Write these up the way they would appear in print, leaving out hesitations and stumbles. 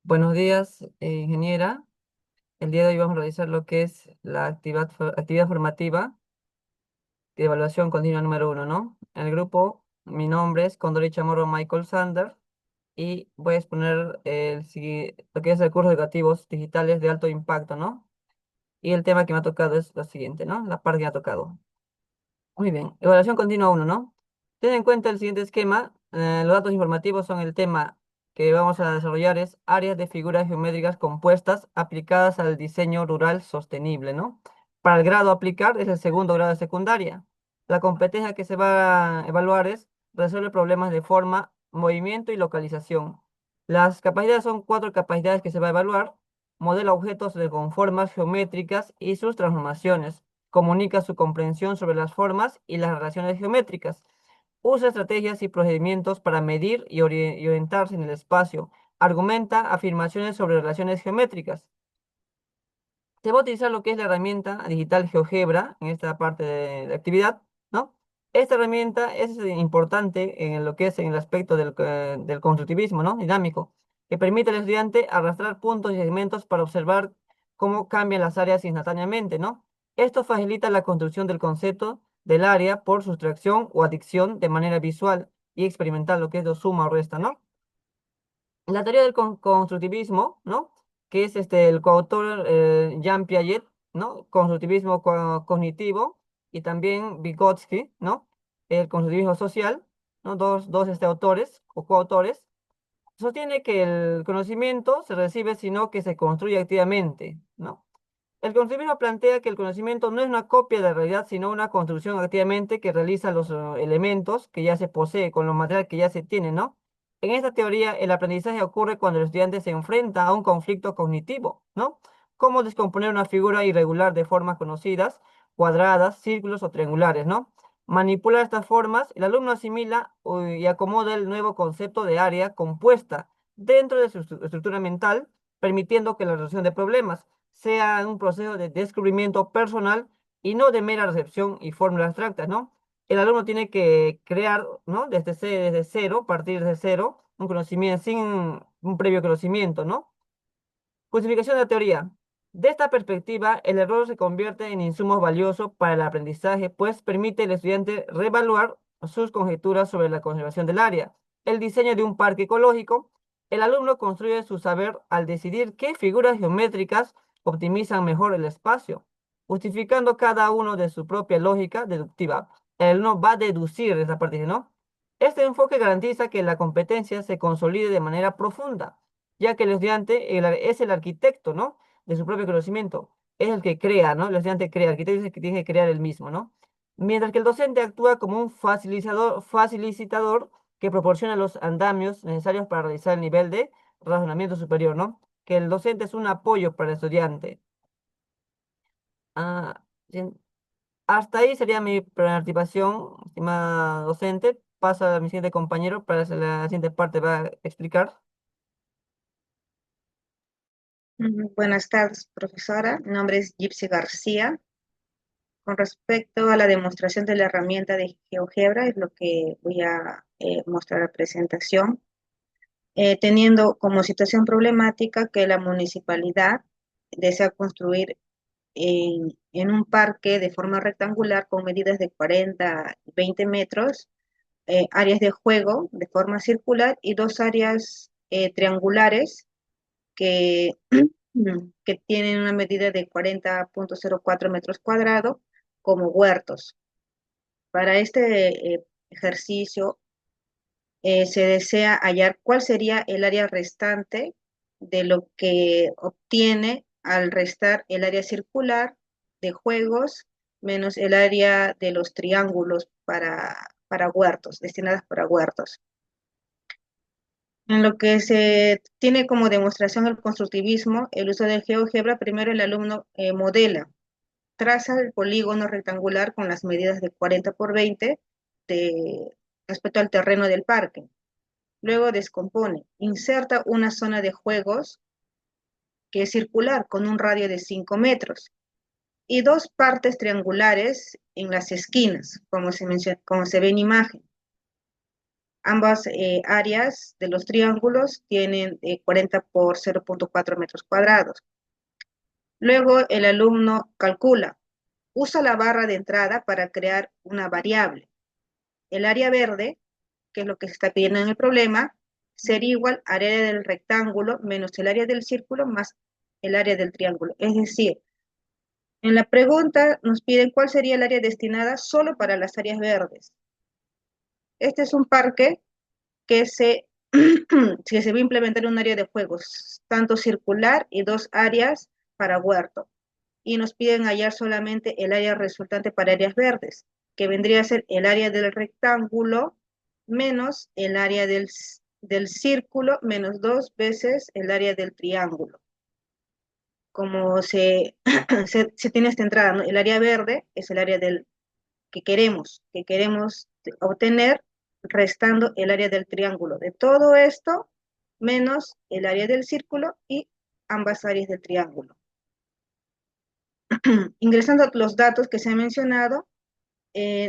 Buenos días, ingeniera. El día de hoy vamos a realizar lo que es la actividad formativa de evaluación continua número uno, ¿no? En el grupo, mi nombre es Condori Chamorro Michael Sander y voy a exponer lo que es el curso de educativos digitales de alto impacto, ¿no? Y el tema que me ha tocado es lo siguiente, ¿no? La parte que me ha tocado. Muy bien, evaluación continua uno, ¿no? Ten en cuenta el siguiente esquema. Los datos informativos son el tema que vamos a desarrollar es áreas de figuras geométricas compuestas aplicadas al diseño rural sostenible, ¿no? Para el grado a aplicar es el segundo grado de secundaria. La competencia que se va a evaluar es resolver problemas de forma, movimiento y localización. Las capacidades son cuatro capacidades que se va a evaluar. Modela objetos con formas geométricas y sus transformaciones, comunica su comprensión sobre las formas y las relaciones geométricas, usa estrategias y procedimientos para medir y orientarse en el espacio, argumenta afirmaciones sobre relaciones geométricas. Se va a utilizar lo que es la herramienta digital GeoGebra en esta parte de actividad, ¿no? Esta herramienta es importante en lo que es en el aspecto del constructivismo, ¿no? Dinámico, que permite al estudiante arrastrar puntos y segmentos para observar cómo cambian las áreas instantáneamente, ¿no? Esto facilita la construcción del concepto del área por sustracción o adición de manera visual y experimental, lo que es lo suma o resta, ¿no? La teoría del constructivismo, ¿no? Que es el coautor Jean Piaget, ¿no? Constructivismo cognitivo, y también Vygotsky, ¿no? El constructivismo social, ¿no? Dos autores o coautores. Sostiene que el conocimiento se recibe, sino que se construye activamente, ¿no? El constructivismo plantea que el conocimiento no es una copia de la realidad, sino una construcción activamente que realiza los elementos que ya se posee con los materiales que ya se tienen, ¿no? En esta teoría, el aprendizaje ocurre cuando el estudiante se enfrenta a un conflicto cognitivo, ¿no? Cómo descomponer una figura irregular de formas conocidas, cuadradas, círculos o triangulares, ¿no? Manipula estas formas, el alumno asimila y acomoda el nuevo concepto de área compuesta dentro de su estructura mental, permitiendo que la resolución de problemas sea un proceso de descubrimiento personal y no de mera recepción y fórmulas abstractas, ¿no? El alumno tiene que crear, ¿no? Desde cero, partir de cero, un conocimiento sin un previo conocimiento, ¿no? Justificación de la teoría. De esta perspectiva, el error se convierte en insumo valioso para el aprendizaje, pues permite al estudiante reevaluar sus conjeturas sobre la conservación del área. El diseño de un parque ecológico. El alumno construye su saber al decidir qué figuras geométricas optimizan mejor el espacio, justificando cada uno de su propia lógica deductiva. El alumno va a deducir esa parte, ¿no? Este enfoque garantiza que la competencia se consolide de manera profunda, ya que el estudiante es el arquitecto, ¿no? De su propio conocimiento. Es el que crea, ¿no? El estudiante crea, el arquitecto es el que tiene que crear el mismo, ¿no? Mientras que el docente actúa como un facilitador que proporciona los andamios necesarios para realizar el nivel de razonamiento superior, ¿no? Que el docente es un apoyo para el estudiante. Ah, bien. Hasta ahí sería mi participación, estimada docente. Pasa a mi siguiente compañero para la siguiente parte va a explicar. Buenas tardes, profesora. Mi nombre es Gypsy García. Con respecto a la demostración de la herramienta de GeoGebra, es lo que voy a mostrar a presentación, teniendo como situación problemática que la municipalidad desea construir en un parque de forma rectangular con medidas de 40 y 20 metros, áreas de juego de forma circular y dos áreas triangulares que, que tienen una medida de 40,04 metros cuadrados como huertos. Para este ejercicio se desea hallar cuál sería el área restante de lo que obtiene al restar el área circular de juegos menos el área de los triángulos para huertos, destinadas para huertos. En lo que se tiene como demostración el constructivismo, el uso de GeoGebra, primero el alumno modela, traza el polígono rectangular con las medidas de 40 por 20 de, respecto al terreno del parque. Luego descompone, inserta una zona de juegos que es circular con un radio de 5 metros y dos partes triangulares en las esquinas, como se ve en imagen. Ambas áreas de los triángulos tienen 40 por 0,4 metros cuadrados. Luego el alumno calcula, usa la barra de entrada para crear una variable. El área verde, que es lo que se está pidiendo en el problema, sería igual al área del rectángulo menos el área del círculo más el área del triángulo. Es decir, en la pregunta nos piden cuál sería el área destinada solo para las áreas verdes. Este es un parque que que se va a implementar un área de juegos, tanto circular y dos áreas para huerto. Y nos piden hallar solamente el área resultante para áreas verdes, que vendría a ser el área del rectángulo menos el área del círculo menos dos veces el área del triángulo. Como se tiene esta entrada, ¿no? El área verde es el área que queremos obtener restando el área del triángulo. De todo esto, menos el área del círculo y ambas áreas del triángulo. Ingresando los datos que se han mencionado,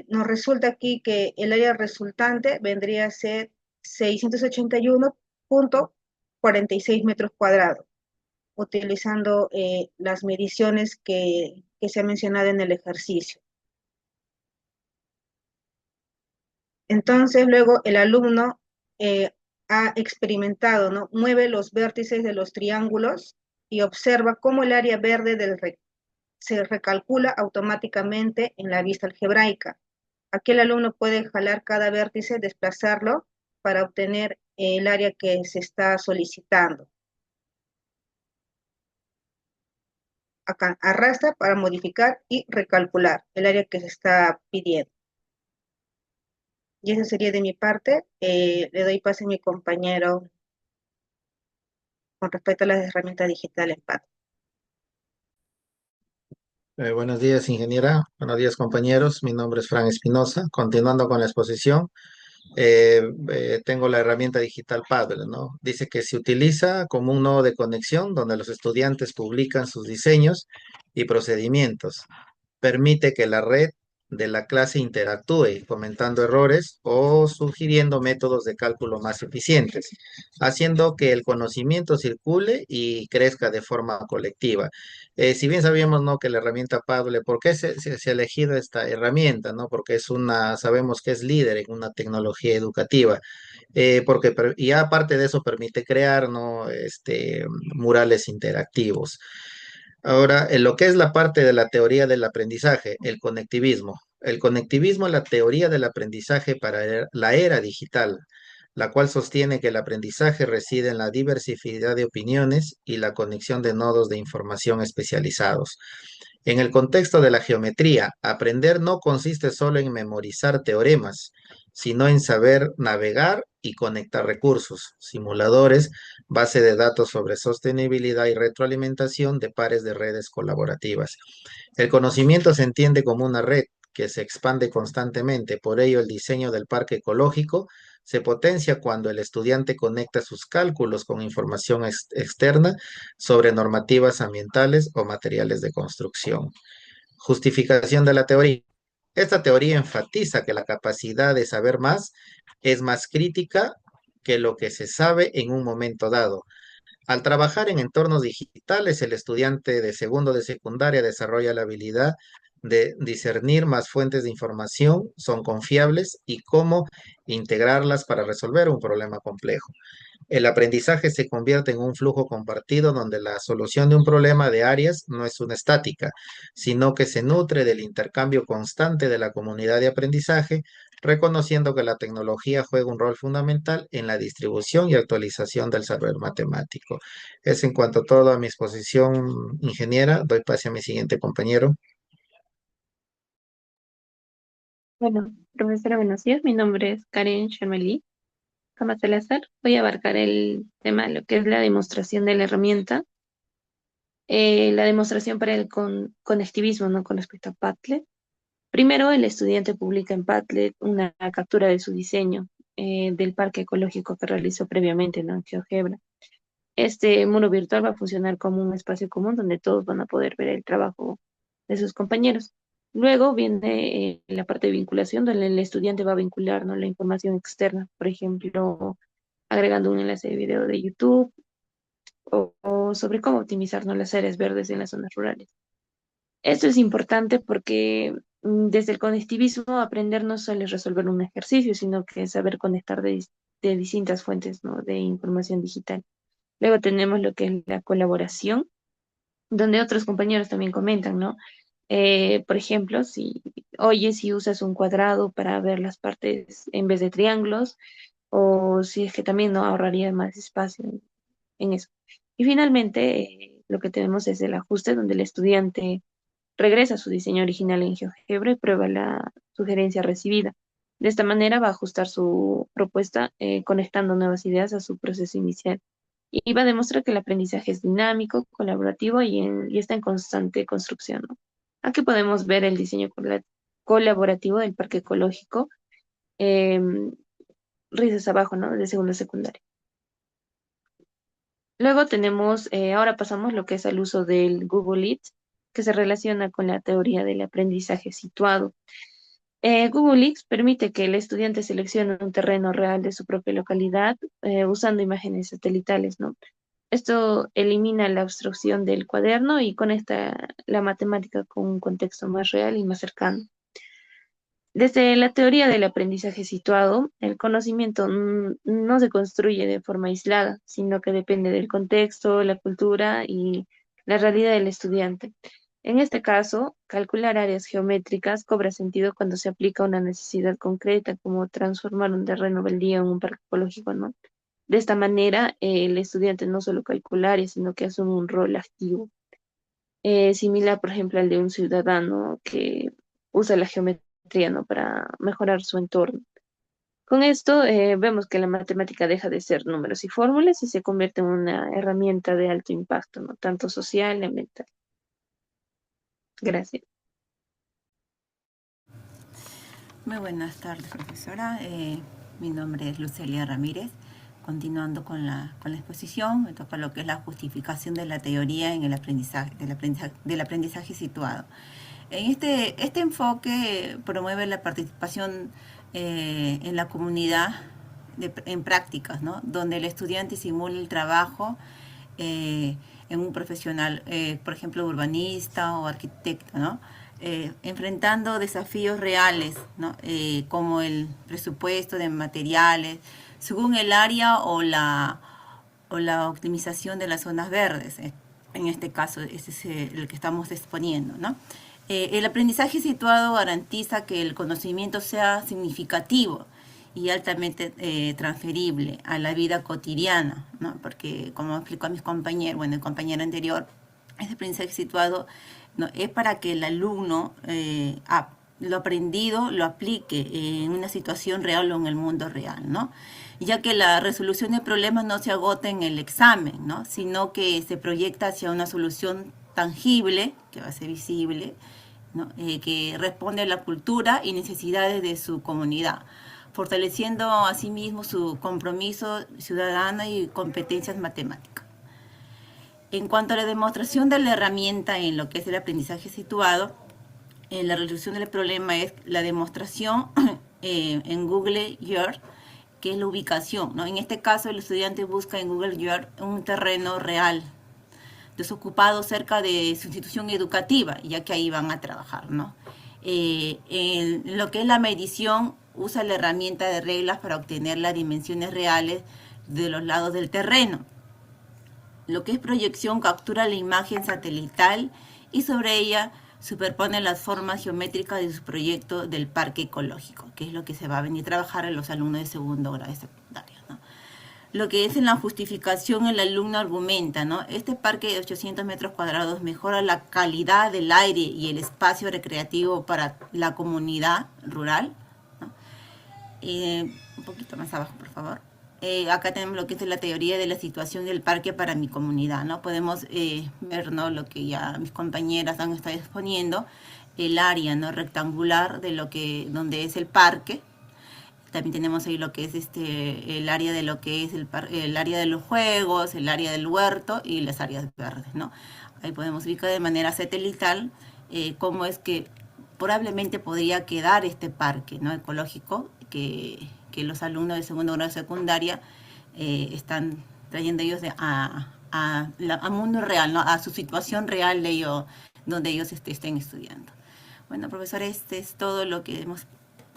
nos resulta aquí que el área resultante vendría a ser 681,46 metros cuadrados, utilizando las mediciones que se han mencionado en el ejercicio. Entonces, luego el alumno ha experimentado, ¿no? Mueve los vértices de los triángulos y observa cómo el área verde se recalcula automáticamente en la vista algebraica. Aquí el alumno puede jalar cada vértice, desplazarlo para obtener el área que se está solicitando. Acá arrastra para modificar y recalcular el área que se está pidiendo. Y eso sería de mi parte. Le doy paso a mi compañero con respecto a las herramientas digitales PAD. Buenos días, ingeniera. Buenos días, compañeros. Mi nombre es Fran Espinosa. Continuando con la exposición, tengo la herramienta digital Padlet, ¿no? Dice que se utiliza como un nodo de conexión donde los estudiantes publican sus diseños y procedimientos. Permite que la red de la clase interactúe, comentando errores o sugiriendo métodos de cálculo más eficientes, haciendo que el conocimiento circule y crezca de forma colectiva. Si bien sabíamos, ¿no?, que la herramienta Padlet, ¿por qué se ha elegido esta herramienta, ¿no? Porque sabemos que es líder en una tecnología educativa, y aparte de eso permite crear, ¿no?, murales interactivos. Ahora, en lo que es la parte de la teoría del aprendizaje, el conectivismo. El conectivismo es la teoría del aprendizaje para la era digital, la cual sostiene que el aprendizaje reside en la diversidad de opiniones y la conexión de nodos de información especializados. En el contexto de la geometría, aprender no consiste solo en memorizar teoremas, sino en saber navegar y conectar recursos, simuladores, base de datos sobre sostenibilidad y retroalimentación de pares de redes colaborativas. El conocimiento se entiende como una red que se expande constantemente, por ello el diseño del parque ecológico se potencia cuando el estudiante conecta sus cálculos con información externa sobre normativas ambientales o materiales de construcción. Justificación de la teoría. Esta teoría enfatiza que la capacidad de saber más es más crítica que lo que se sabe en un momento dado. Al trabajar en entornos digitales, el estudiante de segundo de secundaria desarrolla la habilidad de discernir más fuentes de información, son confiables y cómo integrarlas para resolver un problema complejo. El aprendizaje se convierte en un flujo compartido donde la solución de un problema de áreas no es una estática, sino que se nutre del intercambio constante de la comunidad de aprendizaje, reconociendo que la tecnología juega un rol fundamental en la distribución y actualización del saber matemático. Es en cuanto a todo a mi exposición, ingeniera. Doy pase a mi siguiente compañero. Bueno, profesora, buenos días. Mi nombre es Karen Shermeli Cama Salazar. Voy a abarcar el tema de lo que es la demostración de la herramienta, la demostración para el conectivismo, ¿no? Con respecto a Padlet. Primero, el estudiante publica en Padlet una captura de su diseño del parque ecológico que realizó previamente, ¿no?, en GeoGebra. Este muro virtual va a funcionar como un espacio común donde todos van a poder ver el trabajo de sus compañeros. Luego viene la parte de vinculación, donde el estudiante va a vincular, ¿no?, la información externa, por ejemplo, agregando un enlace de video de YouTube o sobre cómo optimizar, ¿no?, las áreas verdes en las zonas rurales. Esto es importante porque desde el conectivismo aprender no solo es resolver un ejercicio, sino que es saber conectar de distintas fuentes, ¿no?, de información digital. Luego tenemos lo que es la colaboración, donde otros compañeros también comentan, ¿no? Por ejemplo, si usas un cuadrado para ver las partes en vez de triángulos, o si es que también no ahorraría más espacio en eso. Y finalmente, lo que tenemos es el ajuste, donde el estudiante regresa a su diseño original en GeoGebra y prueba la sugerencia recibida. De esta manera va a ajustar su propuesta conectando nuevas ideas a su proceso inicial. Y va a demostrar que el aprendizaje es dinámico, colaborativo y está en constante construcción, ¿no? Aquí podemos ver el diseño colaborativo del parque ecológico, eh, risas abajo, ¿no?, de segundo secundaria. Luego tenemos, ahora pasamos lo que es al uso del Google Eats, que se relaciona con la teoría del aprendizaje situado. Google Eats permite que el estudiante seleccione un terreno real de su propia localidad usando imágenes satelitales, ¿no? Esto elimina la abstracción del cuaderno y conecta la matemática con un contexto más real y más cercano. Desde la teoría del aprendizaje situado, el conocimiento no se construye de forma aislada, sino que depende del contexto, la cultura y la realidad del estudiante. En este caso, calcular áreas geométricas cobra sentido cuando se aplica una necesidad concreta, como transformar un terreno baldío en un parque ecológico, ¿no? De esta manera, el estudiante no solo calcula áreas, sino que asume un rol activo, similar, por ejemplo, al de un ciudadano que usa la geometría, ¿no?, para mejorar su entorno. Con esto, vemos que la matemática deja de ser números y fórmulas y se convierte en una herramienta de alto impacto, ¿no?, tanto social y ambiental. Gracias. Muy buenas tardes, profesora. Mi nombre es Lucelia Ramírez. Continuando con la exposición, me toca lo que es la justificación de la teoría en el aprendizaje, del aprendizaje situado. Este enfoque promueve la participación en la comunidad en prácticas, ¿no?, donde el estudiante simula el trabajo en un profesional, por ejemplo, urbanista o arquitecto, ¿no?, enfrentando desafíos reales, ¿no?, como el presupuesto de materiales, según el área o la optimización de las zonas verdes. En este caso, ese es el que estamos exponiendo, ¿no? El aprendizaje situado garantiza que el conocimiento sea significativo y altamente transferible a la vida cotidiana, ¿no? Porque, como explicó a mis compañeros, bueno, el compañero anterior, ese aprendizaje situado, ¿no?, es para que el alumno lo aprendido lo aplique en una situación real o en el mundo real, ¿no? Ya que la resolución de problemas no se agota en el examen, ¿no?, sino que se proyecta hacia una solución tangible, que va a ser visible, ¿no?, que responde a la cultura y necesidades de su comunidad, fortaleciendo asimismo su compromiso ciudadano y competencias matemáticas. En cuanto a la demostración de la herramienta en lo que es el aprendizaje situado, la resolución del problema es la demostración en Google Earth, que es la ubicación, ¿no? En este caso, el estudiante busca en Google Earth un terreno real, desocupado cerca de su institución educativa, ya que ahí van a trabajar, ¿no? En lo que es la medición, usa la herramienta de reglas para obtener las dimensiones reales de los lados del terreno. Lo que es proyección, captura la imagen satelital y sobre ella superpone las formas geométricas de su proyecto del parque ecológico, que es lo que se va a venir a trabajar en los alumnos de segundo grado de secundaria, ¿no? Lo que es en la justificación, el alumno argumenta, ¿no?, este parque de 800 metros cuadrados mejora la calidad del aire y el espacio recreativo para la comunidad rural, ¿no? Un poquito más abajo, por favor. Acá tenemos lo que es la teoría de la situación del parque para mi comunidad, ¿no? Podemos ver, ¿no?, lo que ya mis compañeras han estado exponiendo, el área, ¿no?, rectangular de donde es el parque. También tenemos ahí lo que es el área de lo que es el área de los juegos, el área del huerto y las áreas verdes, ¿no? Ahí podemos ubicar de manera satelital cómo es que probablemente podría quedar este parque, ¿no?, ecológico que los alumnos de segundo grado de secundaria están trayendo ellos a mundo real, ¿no?, a su situación real de ellos, donde ellos estén estudiando. Bueno, profesor, este es todo lo que hemos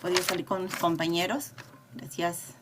podido salir con mis compañeros. Gracias.